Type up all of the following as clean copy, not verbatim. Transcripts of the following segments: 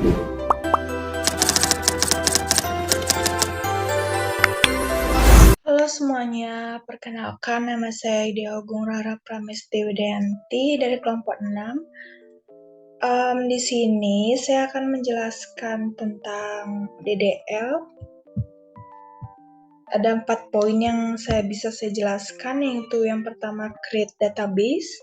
Halo semuanya, perkenalkan nama saya Idea Agung Rara Pramesti Widayanti dari kelompok 6. Di sini saya akan menjelaskan tentang DDL. Ada 4 poin yang bisa saya jelaskan, yaitu yang pertama create database,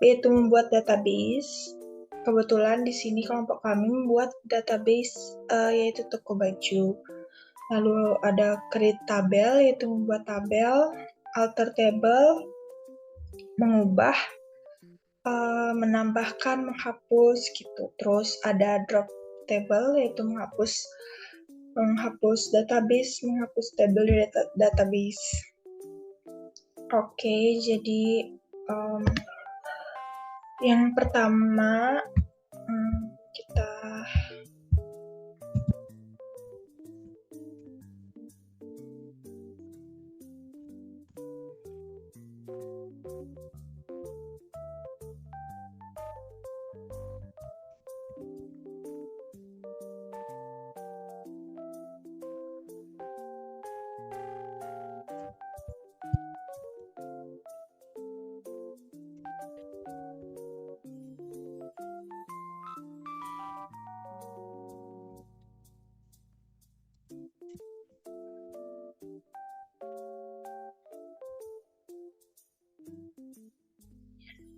yaitu membuat database. Kebetulan di sini kelompok kami membuat database yaitu toko baju. Lalu ada create tabel, yaitu membuat tabel, alter table, mengubah, menambahkan, menghapus gitu. Terus ada drop table, yaitu menghapus database, menghapus tabel di database. Oke, jadi yang pertama kita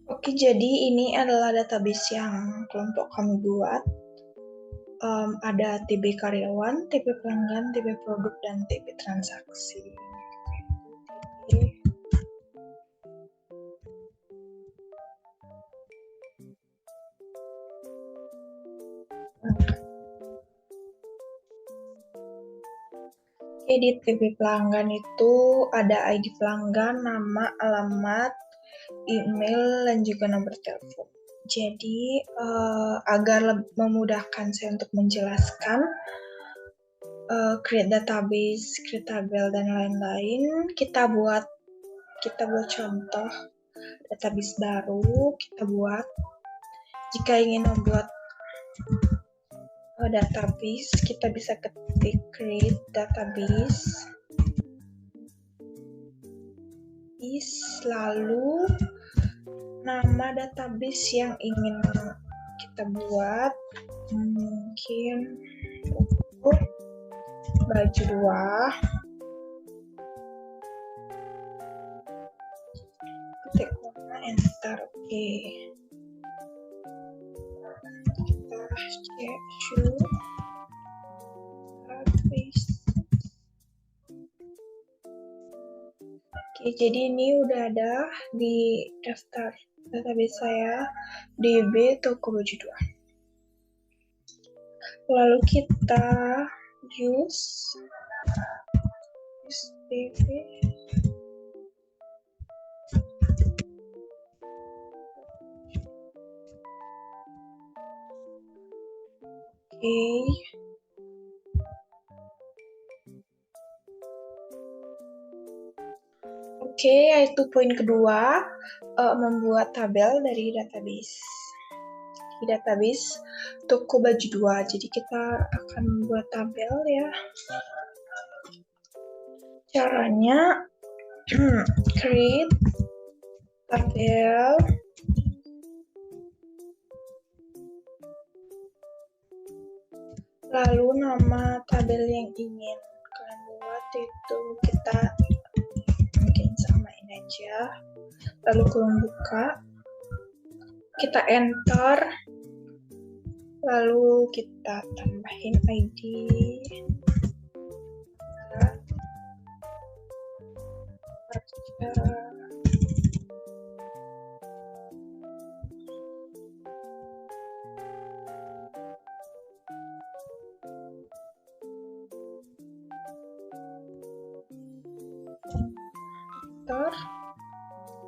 Oke, jadi ini adalah database yang kelompok kami buat. Ada TB karyawan, TB pelanggan, TB produk, dan TB transaksi. Oke, di TB pelanggan itu ada ID pelanggan, nama, alamat, email, dan juga nomor telepon. Jadi agar memudahkan saya untuk menjelaskan create database, create tabel, dan lain-lain, kita buat contoh database baru. Kita buat, jika ingin membuat database, kita bisa ketik create database, lalu nama database yang ingin kita buat, mungkin baju 2, ketik enter. Oke, kita cek show database. Oke, jadi ini udah ada di daftar database saya DB toko baju 2. Lalu kita use DB. Oke, yaitu poin kedua, membuat tabel dari database. Di database toko baju 2. Jadi kita akan membuat tabel ya. Caranya create tabel, lalu nama tabel yang ingin kalian buat itu kita mungkin samain aja, lalu kurung buka, kita enter, lalu kita tambahin ID,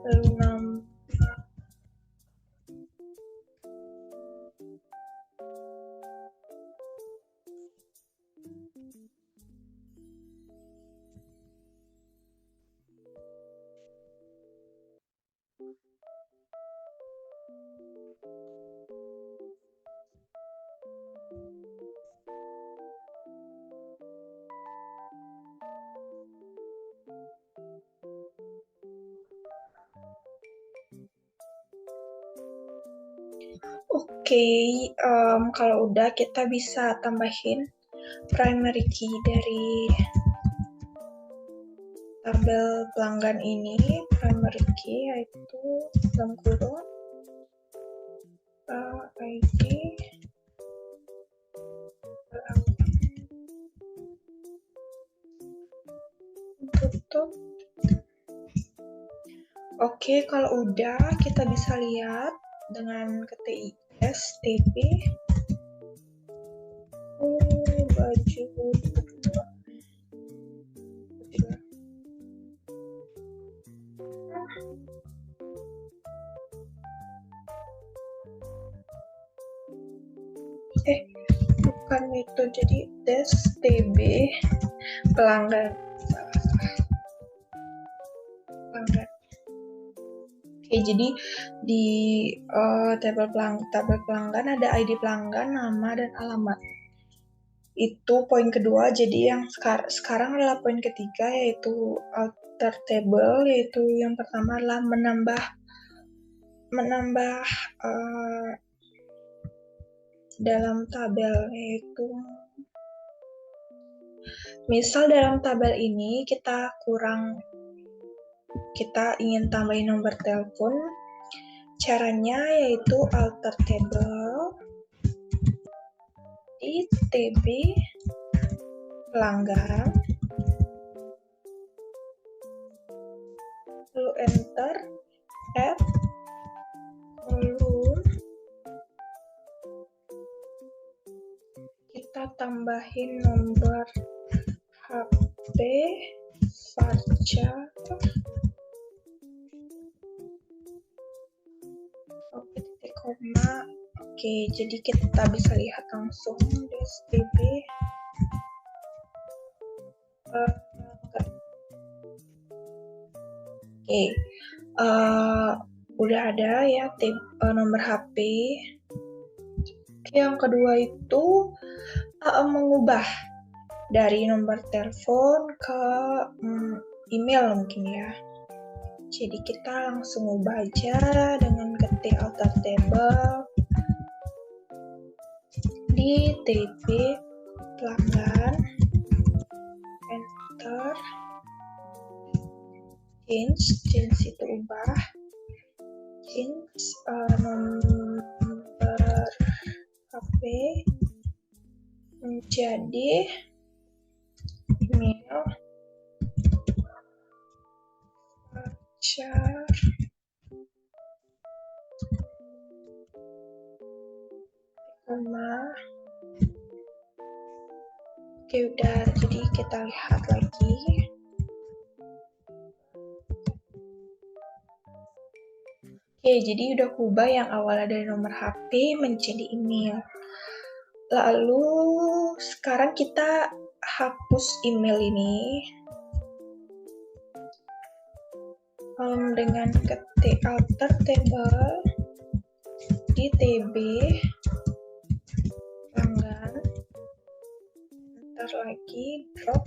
lalu nama. Oke, kalau udah kita bisa tambahin primary key dari tabel pelanggan ini. Primary key yaitu dalam kurung ID tutup. Oke, kalau udah kita bisa lihat dengan ketik STP baju kedua. Bukan itu, jadi TB pelanggan. Oke, jadi di tabel pelanggan ada ID pelanggan, nama, dan alamat. Itu poin kedua. Jadi yang sekarang adalah poin ketiga, yaitu alter table, yaitu yang pertama adalah menambah dalam tabel, yaitu misal dalam tabel ini kita ingin tambahin nomor telepon. Caranya yaitu alter table di TB pelanggan, lalu enter, add, lalu kita tambahin nomor HP Fajar. Titik koma. Oke, jadi kita bisa lihat langsung DSTB. Oke, udah ada ya nomor HP. Oke, yang kedua itu mengubah dari nomor telepon ke email mungkin ya. Jadi kita langsung ubah aja dengan ketik alter table di TB pelanggan, enter, change itu ubah, change nomor HP menjadi email Fajar. Oke, udah, jadi kita lihat lagi. Oke, jadi udah kubah yang awalnya dari nomor HP menjadi email. Lalu sekarang kita hapus email ini dengan ketik alter table di TB pelanggan, enter lagi, drop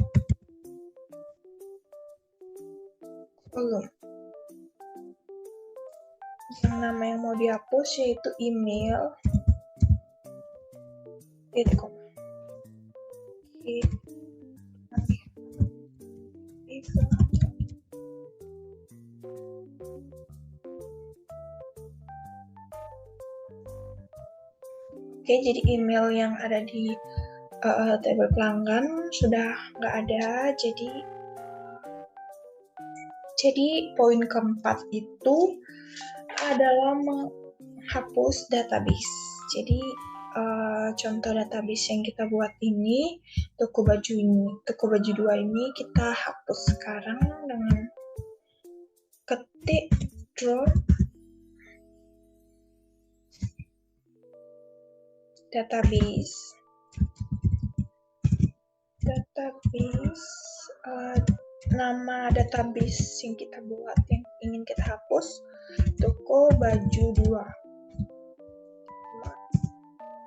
kolom. Yang nama yang mau dihapus yaitu email .com. Oke, jadi email yang ada di tabel pelanggan sudah nggak ada. Jadi poin keempat itu adalah menghapus database. Jadi contoh database yang kita buat ini, toko baju 2 ini kita hapus sekarang dengan ketik drop database, nama database yang kita buat, yang ingin kita hapus, toko baju 2.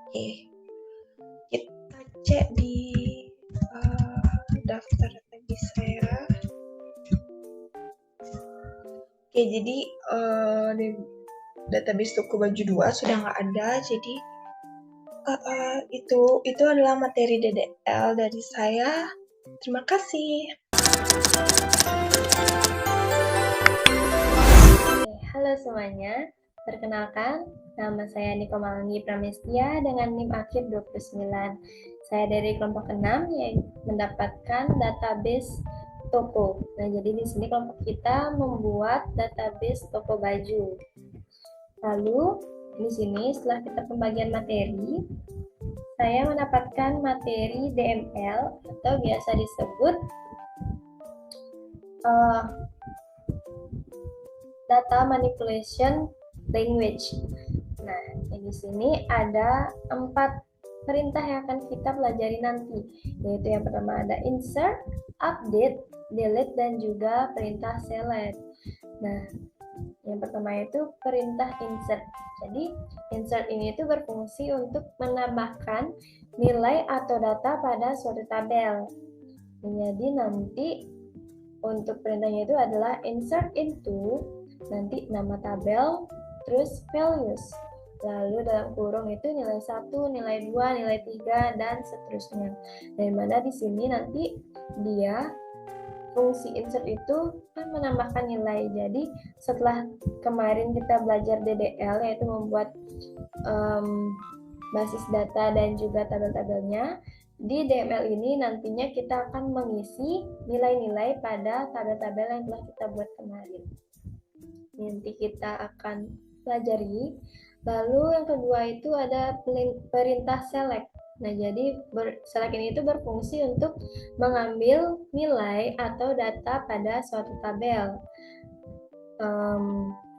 Oke, kita cek di daftar database saya. Oke, jadi database toko baju 2 sudah nggak ada, jadi itu adalah materi DDL dari saya. Terima kasih. Halo semuanya, perkenalkan nama saya Niko Malangi Pramestia dengan NIM akhir 29. Saya dari kelompok 6 yang mendapatkan database toko. Nah, jadi di sini kelompok kita membuat database toko baju. Lalu di sini setelah kita pembagian materi, saya mendapatkan materi DML atau biasa disebut data manipulation language. Nah, di sini ada 4 perintah yang akan kita pelajari nanti, yaitu yang pertama ada insert, update, delete, dan juga perintah select. Nah, yang pertama itu perintah insert. Jadi, insert ini itu berfungsi untuk menambahkan nilai atau data pada suatu tabel. Jadi nanti untuk perintahnya itu adalah insert into, nanti nama tabel, terus values. Lalu dalam kurung itu nilai 1, nilai 2, nilai 3, dan seterusnya. Dari mana di sini nanti dia fungsi insert itu kan menambahkan nilai. Jadi setelah kemarin kita belajar DDL, yaitu membuat basis data dan juga tabel-tabelnya, di DML ini nantinya kita akan mengisi nilai-nilai pada tabel-tabel yang telah kita buat kemarin. Nanti kita akan pelajari. Lalu yang kedua itu ada perintah select. Nah, jadi select ini itu berfungsi untuk mengambil nilai atau data pada suatu tabel.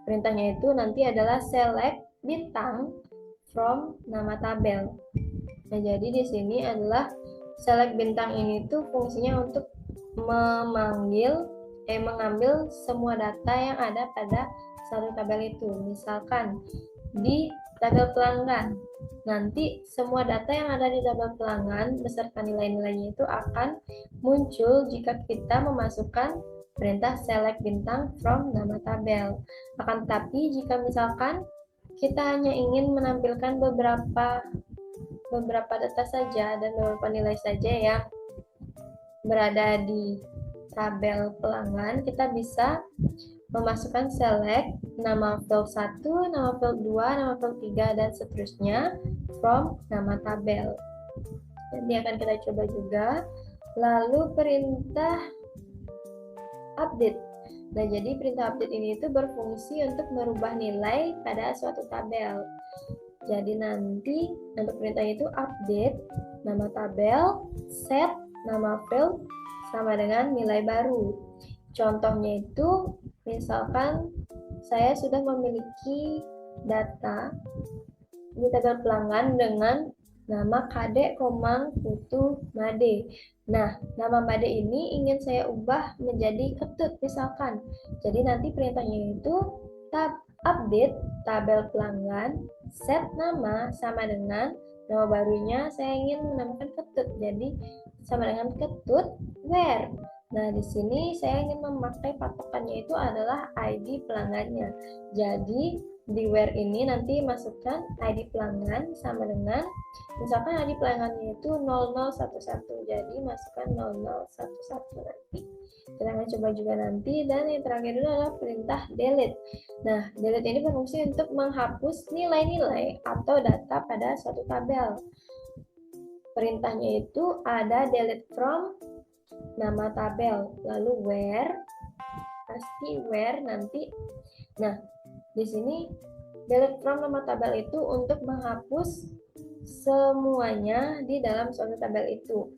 Perintahnya itu nanti adalah select bintang from nama tabel. Nah, jadi di sini adalah select bintang ini itu fungsinya untuk mengambil semua data yang ada pada satu tabel itu. Misalkan di tabel pelanggan, nanti semua data yang ada di tabel pelanggan beserta nilai-nilainya itu akan muncul jika kita memasukkan perintah select bintang from nama tabel. Akan tetapi jika misalkan kita hanya ingin menampilkan beberapa data saja dan beberapa nilai saja yang berada di tabel pelanggan, kita bisa memasukkan select nama field 1, nama field 2, nama field 3, dan seterusnya from nama tabel. Nanti akan kita coba juga. Lalu perintah update. Nah, jadi perintah update ini itu berfungsi untuk merubah nilai pada suatu tabel. Jadi nanti untuk perintah itu update nama tabel, set nama field sama dengan nilai baru. Contohnya itu misalkan saya sudah memiliki data di tabel pelanggan dengan nama KD, Putu, Made. Nah, nama Made ini ingin saya ubah menjadi Ketut misalkan. Jadi nanti perintahnya itu update tabel pelanggan, set nama sama dengan nama barunya saya ingin menambahkan Ketut. Jadi sama dengan Ketut where. Nah, di sini saya ingin memakai patokannya itu adalah ID pelanggannya. Jadi, di where ini nanti masukkan ID pelanggan sama dengan, misalkan ID pelanggannya itu 0011. Jadi, masukkan 0011 nanti. Kita akan coba juga nanti. Dan yang terakhir itu adalah perintah delete. Nah, delete ini berfungsi untuk menghapus nilai-nilai atau data pada suatu tabel. Perintahnya itu ada delete from nama tabel, lalu where, pasti where nanti. Nah, di sini delete from nama tabel itu untuk menghapus semuanya di dalam suatu tabel itu.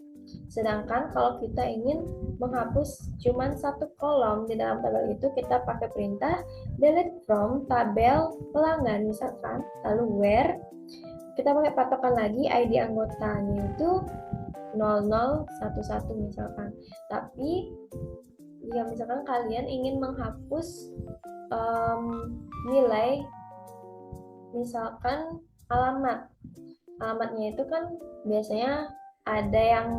Sedangkan kalau kita ingin menghapus cuma satu kolom di dalam tabel itu, kita pakai perintah delete from tabel pelanggan misalkan, lalu where, kita pakai patokan lagi ID anggotanya itu 0011 misalkan. Tapi jika misalkan kalian ingin menghapus nilai, misalkan alamatnya itu kan biasanya ada yang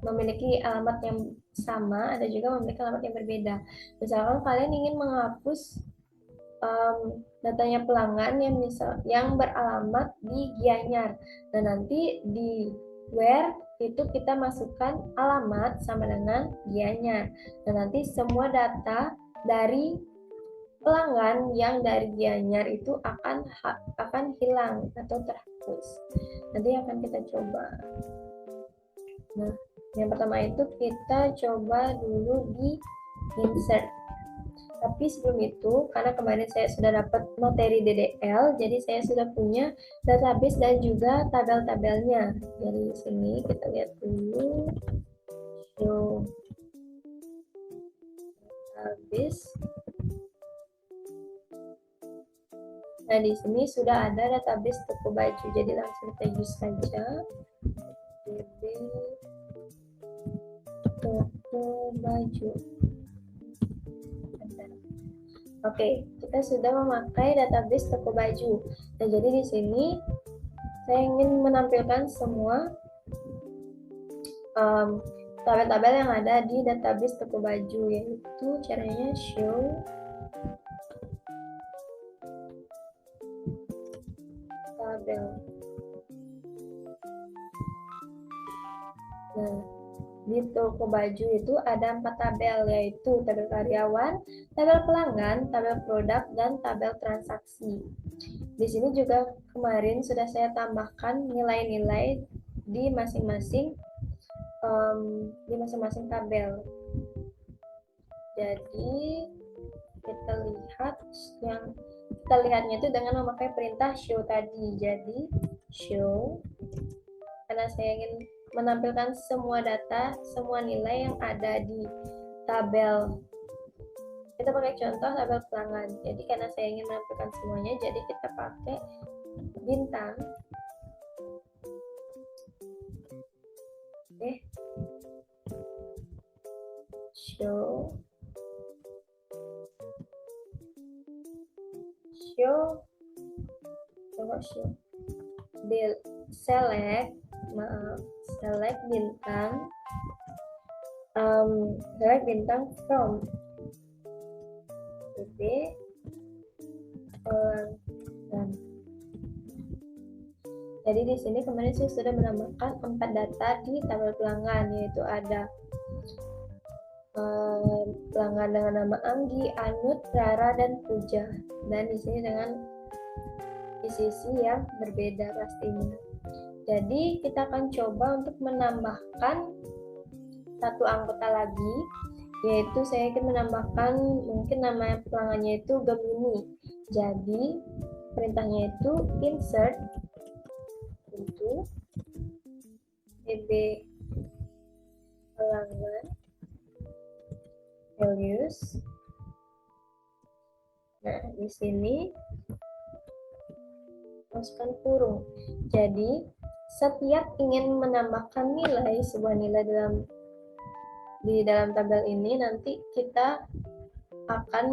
memiliki alamat yang sama, ada juga memiliki alamat yang berbeda. Misalkan kalian ingin menghapus datanya pelanggan yang beralamat di Gianyar. Dan nanti di where itu kita masukkan alamat sama dengan Gianyar. Dan nanti semua data dari pelanggan yang dari Gianyar itu akan hilang atau terhapus. Nanti akan kita coba. Nah, yang pertama itu kita coba dulu di insert. Tapi sebelum itu, karena kemarin saya sudah dapat materi DDL, jadi saya sudah punya database dan juga tabel-tabelnya. Jadi di sini kita lihat dulu. Show database. Nah, di sini sudah ada database toko baju, jadi langsung kita use saja. DB toko baju. Oke, kita sudah memakai database toko baju. Nah, jadi di sini saya ingin menampilkan semua tabel-tabel yang ada di database toko baju, yaitu caranya show tabel. Nah, di toko baju itu ada 4 tabel, yaitu tabel karyawan, tabel pelanggan, tabel produk, dan tabel transaksi. Di sini juga kemarin sudah saya tambahkan nilai-nilai di masing-masing tabel. Jadi kita lihatnya itu dengan memakai perintah show tadi. Jadi show, karena saya ingin menampilkan semua data, semua nilai yang ada di tabel. Kita pakai contoh tabel pelanggan. Jadi karena saya ingin menampilkan semuanya, jadi kita pakai bintang. Oke. Show select bintang from pelanggan. Jadi di sini kemarin saya sudah menambahkan 4 data di tabel pelanggan, yaitu ada pelanggan dengan nama Anggi, Anut, Rara, dan Puja. Dan di sini dengan sisi yang berbeda pastinya. Jadi kita akan coba untuk menambahkan satu anggota lagi, yaitu saya akan menambahkan mungkin nama pelanggannya itu Gemini. Jadi perintahnya itu insert into DB pelanggan values. Nah, di sini masukkan kurung. Jadi setiap ingin menambahkan sebuah nilai di dalam tabel ini, nanti kita akan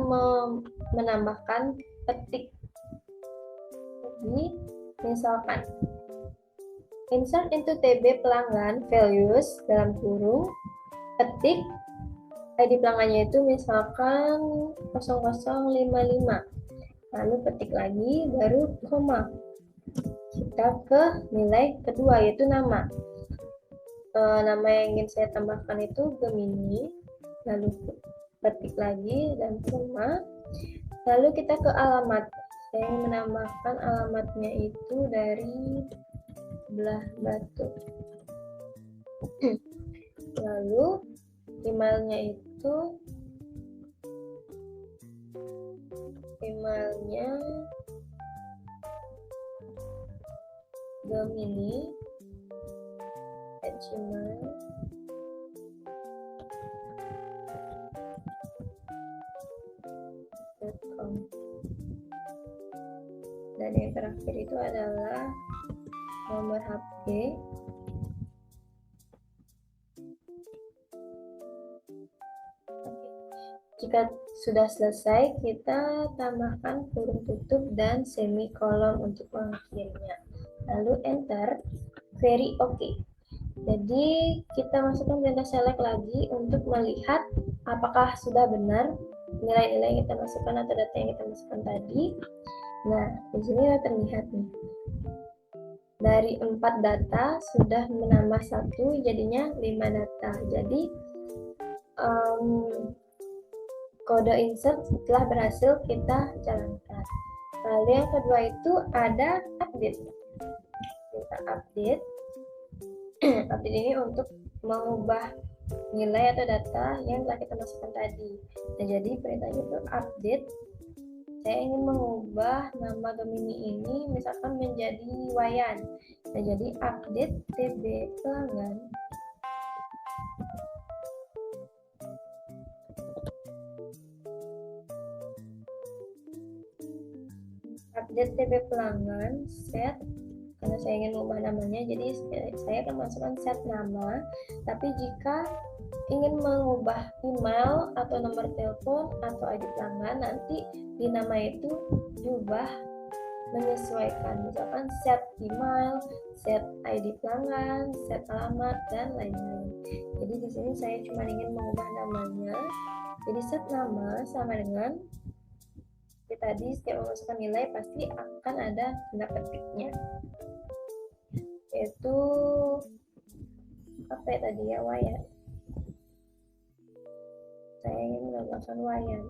menambahkan petik. Jadi misalkan insert into TB pelanggan values dalam kurung petik ID pelanggannya itu misalkan 0055, lalu petik lagi baru koma. Kita ke nilai kedua, yaitu nama. Nama yang ingin saya tambahkan itu Gemini, lalu petik lagi dan koma. Lalu kita ke alamat. Saya ingin menambahkan alamatnya itu dari sebelah batu. Lalu emailnya gemini@gmail.com. Dan yang terakhir itu adalah nomor HP. Jika sudah selesai, kita tambahkan kurung tutup dan semikolon untuk mengakhirinya. Lalu enter, query OK. Jadi kita masukkan perintah select lagi untuk melihat apakah sudah benar nilai-nilai yang kita masukkan atau data yang kita masukkan tadi. Nah, di sini terlihat nih. Dari 4 data sudah menambah 1, jadinya 5 data. Jadi kode insert telah berhasil kita jalankan. Lalu yang kedua itu ada update. Kita update. Update ini untuk mengubah nilai atau data yang telah kita masukkan tadi. Nah, jadi perintahnya itu update. Saya ingin mengubah nama Gemini ini misalkan menjadi Wayan. Nah, jadi update TB pelanggan. Update TB pelanggan, set, karena saya ingin mengubah namanya, jadi saya akan masukkan set nama. Tapi jika ingin mengubah email atau nomor telepon atau ID pelanggan, nanti di nama itu diubah menyesuaikan, misalkan set email, set ID pelanggan, set alamat, dan lain-lain. Jadi di sini saya cuma ingin mengubah namanya. Jadi set nama sama dengan tadi setiap memasukkan nilai pasti akan ada tanda petiknya, yaitu apa ya tadi ya, Wayan. Saya ingin menambahkan Wayan.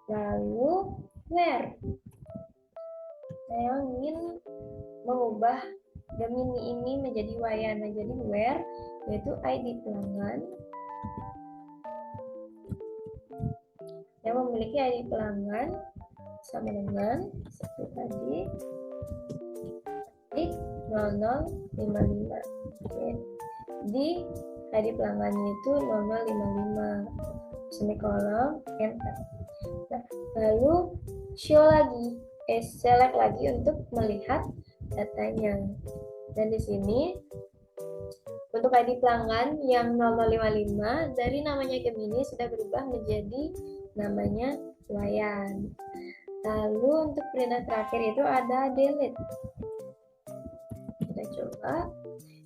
Lalu where, saya ingin mengubah Gemini ini menjadi Wayan. Nah, jadi where yaitu ID pelanggan yang memiliki ID pelanggan sama dengan seperti tadi di 0055. Oke. Di ID pelanggannya itu 0055 semikolon enter. Nah, lalu show lagi, select lagi untuk melihat datanya. Dan di sini untuk ID pelanggan yang 0055 dari namanya Gemini sudah berubah menjadi namanya Wayan. Lalu untuk perintah terakhir itu ada delete. Kita coba.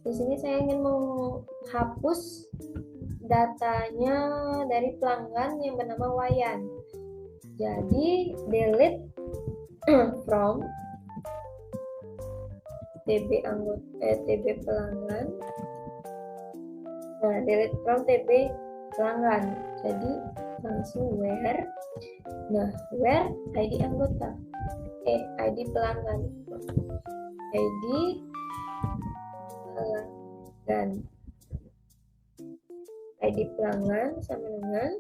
Di sini saya ingin menghapus datanya dari pelanggan yang bernama Wayan. Jadi delete from TB pelanggan. Nah, delete from TB pelanggan. Jadi langsung where. Nah, where ID anggota. ID pelanggan. ID pelanggan. ID pelanggan sama dengan,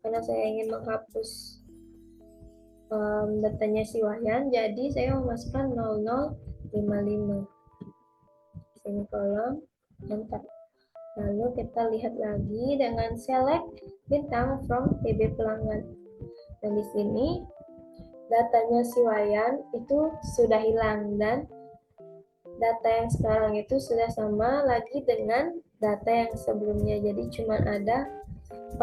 karena saya ingin menghapus datanya si Wayan, jadi saya memasukkan 0055 semikolon enter. Lalu kita lihat lagi dengan select bintang from TB pelanggan. Dan di sini datanya si Wayan itu sudah hilang dan data yang sekarang itu sudah sama lagi dengan data yang sebelumnya. Jadi cuma ada 4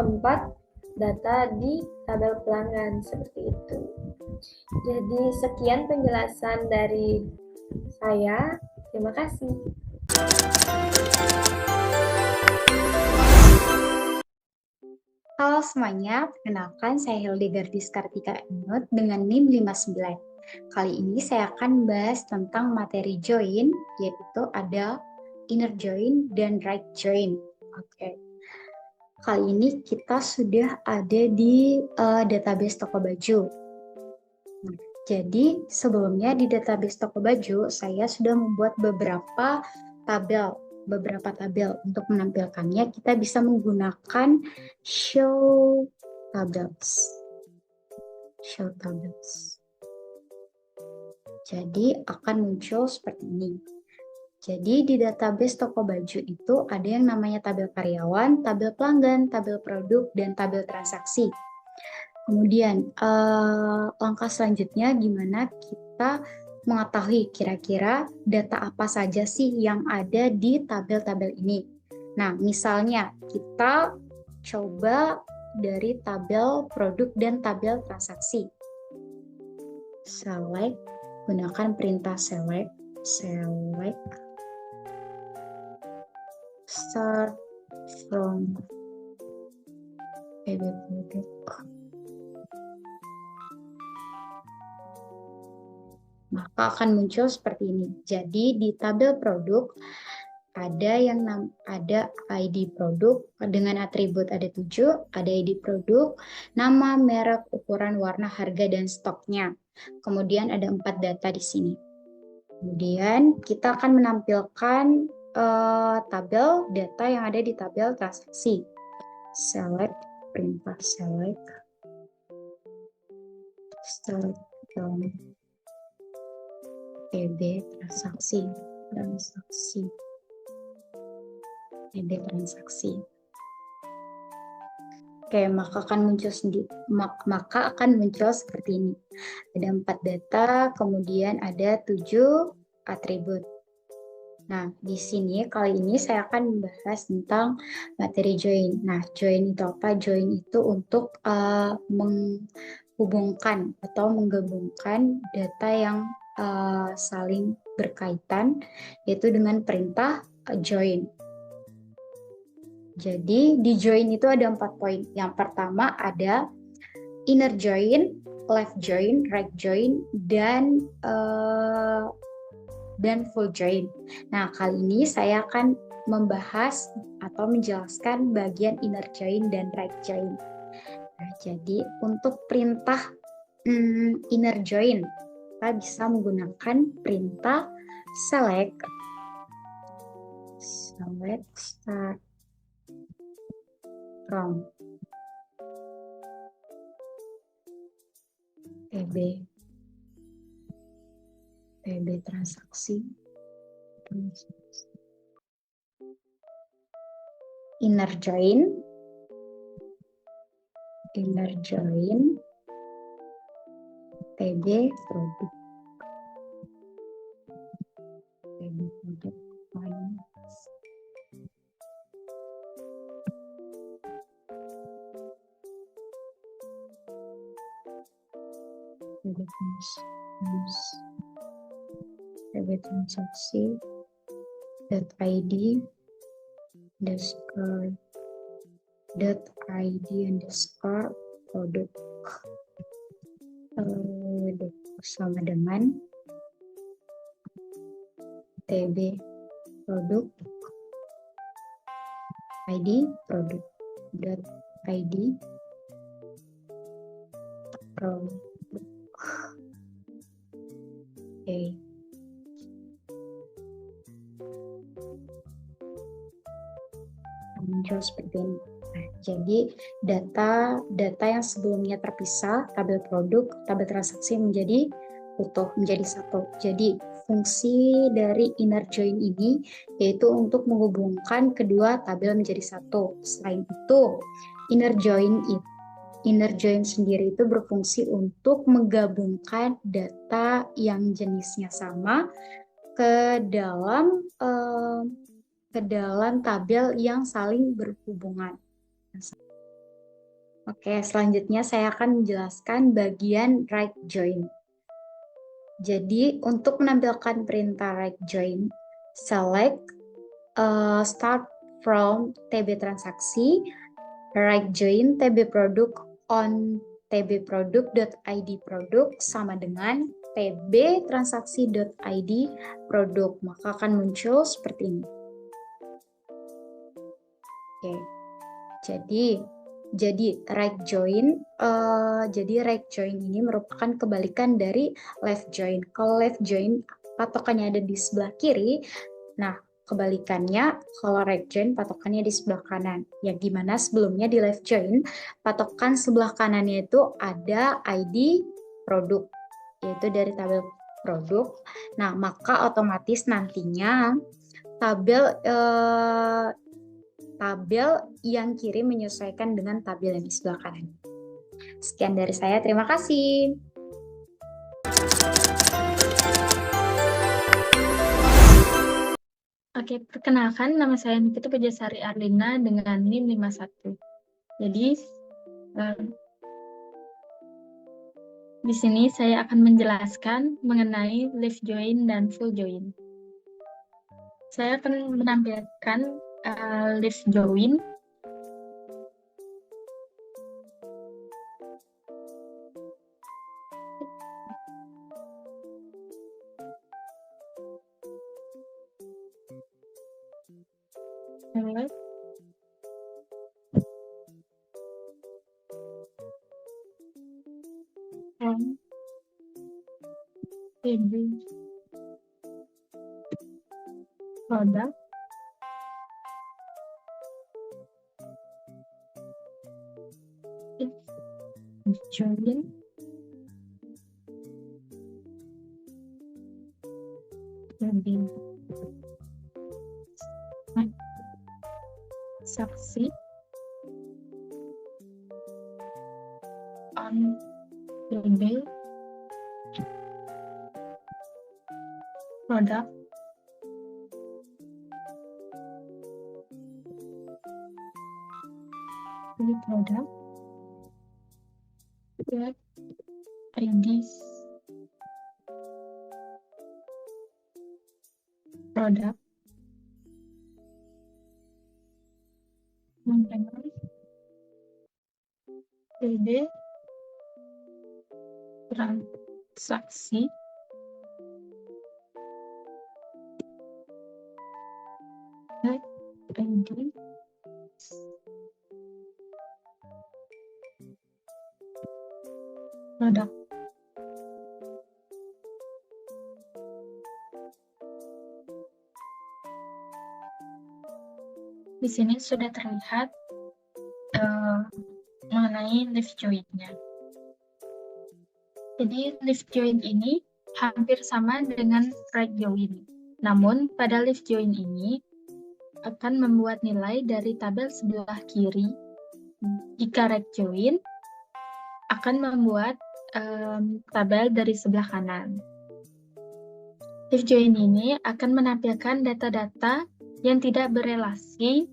data di tabel pelanggan seperti itu. Jadi sekian penjelasan dari saya. Terima kasih. Halo semuanya, perkenalkan saya Hildegardis Kartika Enut dengan NIM 59. Kali ini saya akan bahas tentang materi join, yaitu ada inner join dan right join. Oke. Kali ini kita sudah ada di database toko baju. Jadi sebelumnya di database toko baju saya sudah membuat beberapa tabel. Untuk menampilkannya kita bisa menggunakan show tables. Jadi akan muncul seperti ini. Jadi di database toko baju itu ada yang namanya tabel karyawan, tabel pelanggan, tabel produk, dan tabel transaksi. Kemudian langkah selanjutnya gimana kita mengetahui kira-kira data apa saja sih yang ada di tabel-tabel ini. Nah, misalnya kita coba dari tabel produk dan tabel transaksi. Select, gunakan perintah select, start from PB produk. Maka akan muncul seperti ini. Jadi di tabel produk ada ID produk dengan atribut ada 7, ada ID produk, nama, merek, ukuran, warna, harga, dan stoknya. Kemudian ada 4 data di sini. Kemudian kita akan menampilkan tabel data yang ada di tabel transaksi. Select, perintah select PB transaksi. PB transaksi. Oke, maka akan muncul seperti ini. Ada 4 data, kemudian ada 7 atribut. Nah, di sini kali ini saya akan membahas tentang materi join. Nah, join itu apa? Join itu untuk menghubungkan atau menggabungkan data yang saling berkaitan, yaitu dengan perintah join. Jadi di join itu ada 4 poin. Yang pertama ada inner join, left join, right join, dan full join. Nah, kali ini saya akan membahas atau menjelaskan bagian inner join dan right join. Nah, jadi untuk perintah inner join, kita bisa menggunakan perintah select start from PB transaksi, inner join PB produk, PB transaksi .id underscore produk sama dengan TB produk ID produk .id produk. Oke. Muncul seperti ini. Nah, jadi data yang sebelumnya terpisah, tabel produk, tabel transaksi menjadi utuh, menjadi satu. Jadi fungsi dari inner join ini yaitu untuk menghubungkan kedua tabel menjadi satu. Selain itu, inner join sendiri itu berfungsi untuk menggabungkan data yang jenisnya sama ke dalam tabel yang saling berhubungan. Oke, selanjutnya saya akan menjelaskan bagian right join. Jadi, untuk menampilkan perintah right join, select start from TB transaksi, right join TB produk on TB produk.id produk sama dengan TB transaksi.id produk. Maka akan muncul seperti ini. Oke, jadi right join ini merupakan kebalikan dari left join. Kalau left join patokannya ada di sebelah kiri, nah kebalikannya kalau right join patokannya di sebelah kanan. Yang dimana sebelumnya di left join patokan sebelah kanannya itu ada ID produk, yaitu dari tabel produk. Nah, maka otomatis nantinya tabel yang kiri menyesuaikan dengan tabel yang di sebelah kanan. Sekian dari saya, terima kasih. Oke, perkenalkan nama saya Nikita Pejasari Arlina dengan NIM 51. Jadi, di sini saya akan menjelaskan mengenai left join dan full join. Saya akan menampilkan left join. Alright. From table product is join table succeed on table product the product that IDs product mengenai PD transaksi that ID produk. Di sini sudah terlihat mengenai lift join-nya. Jadi lift join ini hampir sama dengan right join. Namun pada lift join ini akan membuat nilai dari tabel sebelah kiri. Jika right join akan membuat tabel dari sebelah kanan. Lift join ini akan menampilkan data-data yang tidak berelasi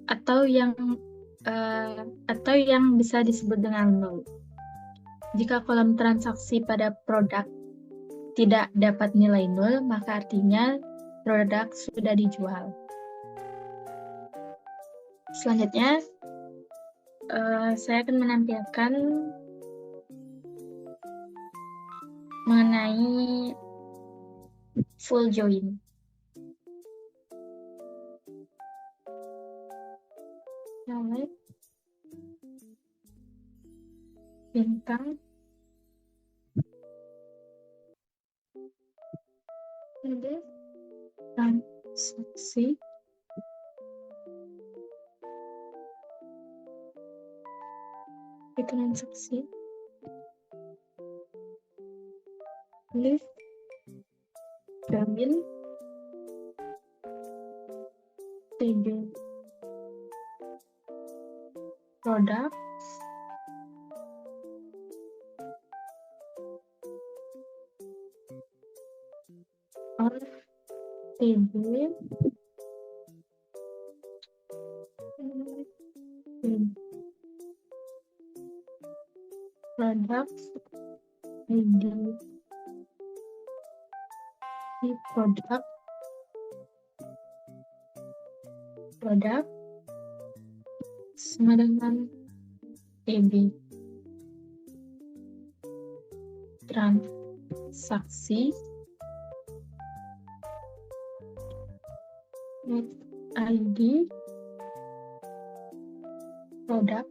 atau yang bisa disebut dengan null. Jika kolom transaksi pada produk tidak dapat nilai nol, maka artinya produk sudah dijual. Selanjutnya, saya akan menampilkan mengenai full join. Lalu, bintang ini transaksi transaksi lift join table product or table product di produk sama dengan TB transaksi with ID produk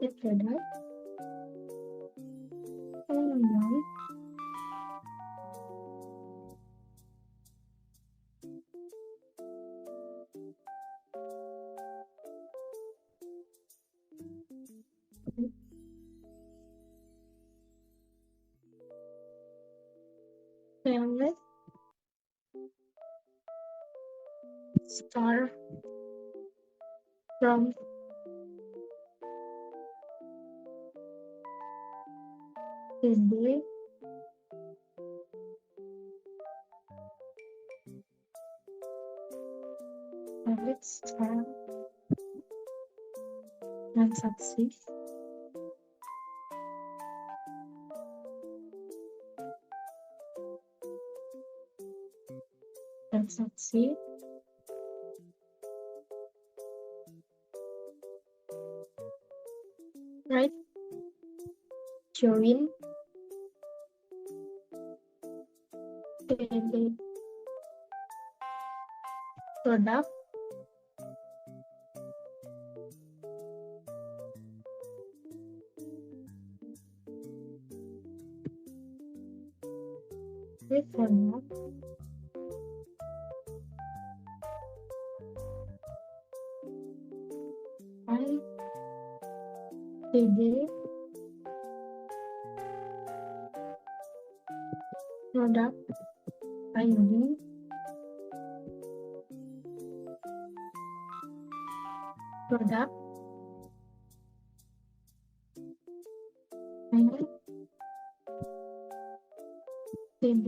with produk select star from table let's start transaksi right join TB produk produk TB produk ID produk TB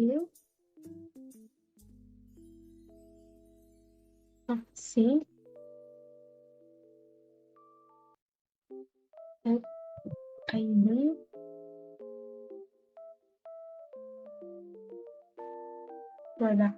aksi ID produk.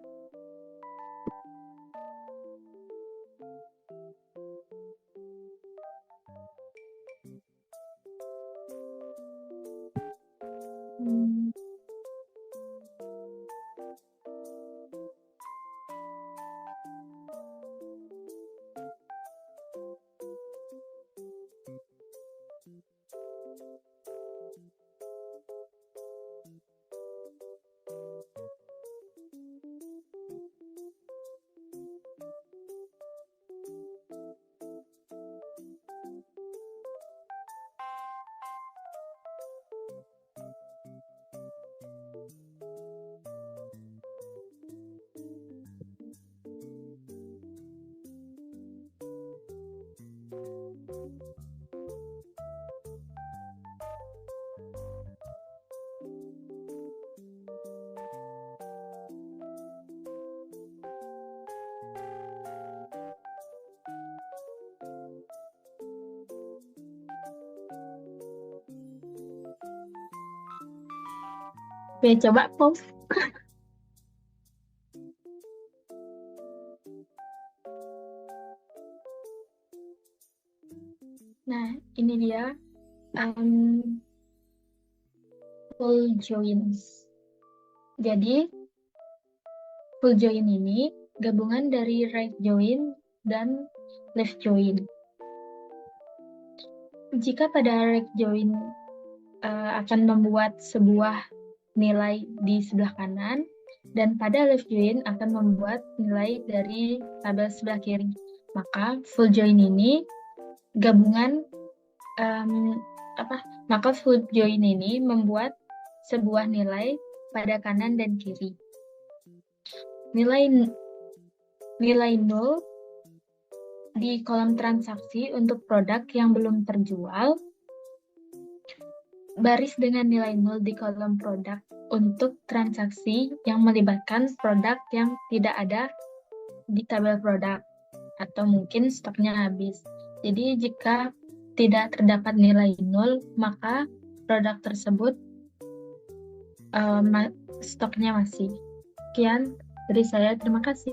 Oke, coba pause. Nah, ini dia full joins. Jadi, full join ini gabungan dari right join dan left join. Jika pada right join akan membuat sebuah nilai di sebelah kanan, dan pada left join akan membuat nilai dari tabel sebelah kiri. Maka full join ini gabungan maka full join ini membuat sebuah nilai pada kanan dan kiri. Nilai 0 di kolom transaksi untuk produk yang belum terjual, baris dengan nilai 0 di kolom produk untuk transaksi yang melibatkan produk yang tidak ada di tabel produk atau mungkin stoknya habis. Jadi jika tidak terdapat nilai 0, maka produk tersebut stoknya masih. Sekian dari saya, terima kasih.